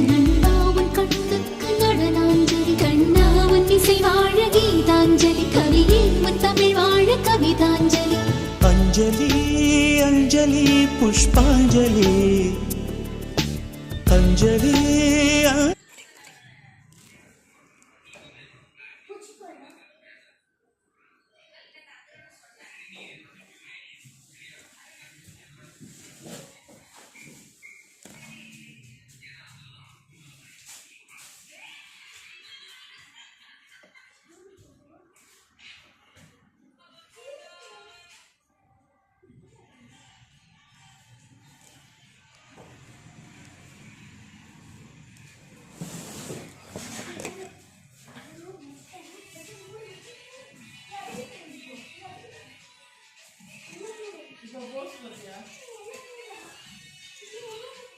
நண்பா உன் கண்ணுக்கு நடனாஞ்சலி கண்ணா உன் இசை வாழ கீதாஞ்சலி கவியே உன் தமிழ் வாழ கவிதாஞ்சலி அஞ்சலி அஞ்சலி புஷ்பாஞ்சலி அஞ்சலி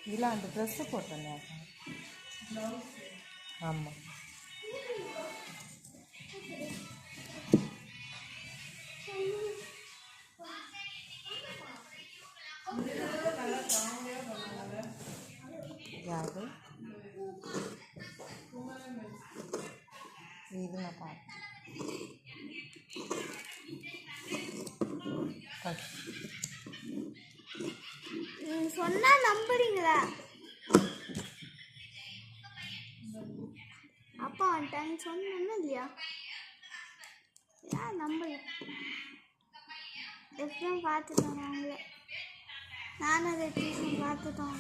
இல்லை அந்த ட்ரெஸ்ஸு போட்டேன் ஆமாம் யாரு இது நான் சொன்னா நம்புறீங்களா? அப்பா வந்துட்டாங்க சொன்னா இல்லையா? ஏன் நம்பல? எப்பவும் பார்த்துட்டோம் அவங்கள. நானும் அதை டியூஷன் பார்த்துட்டோம்.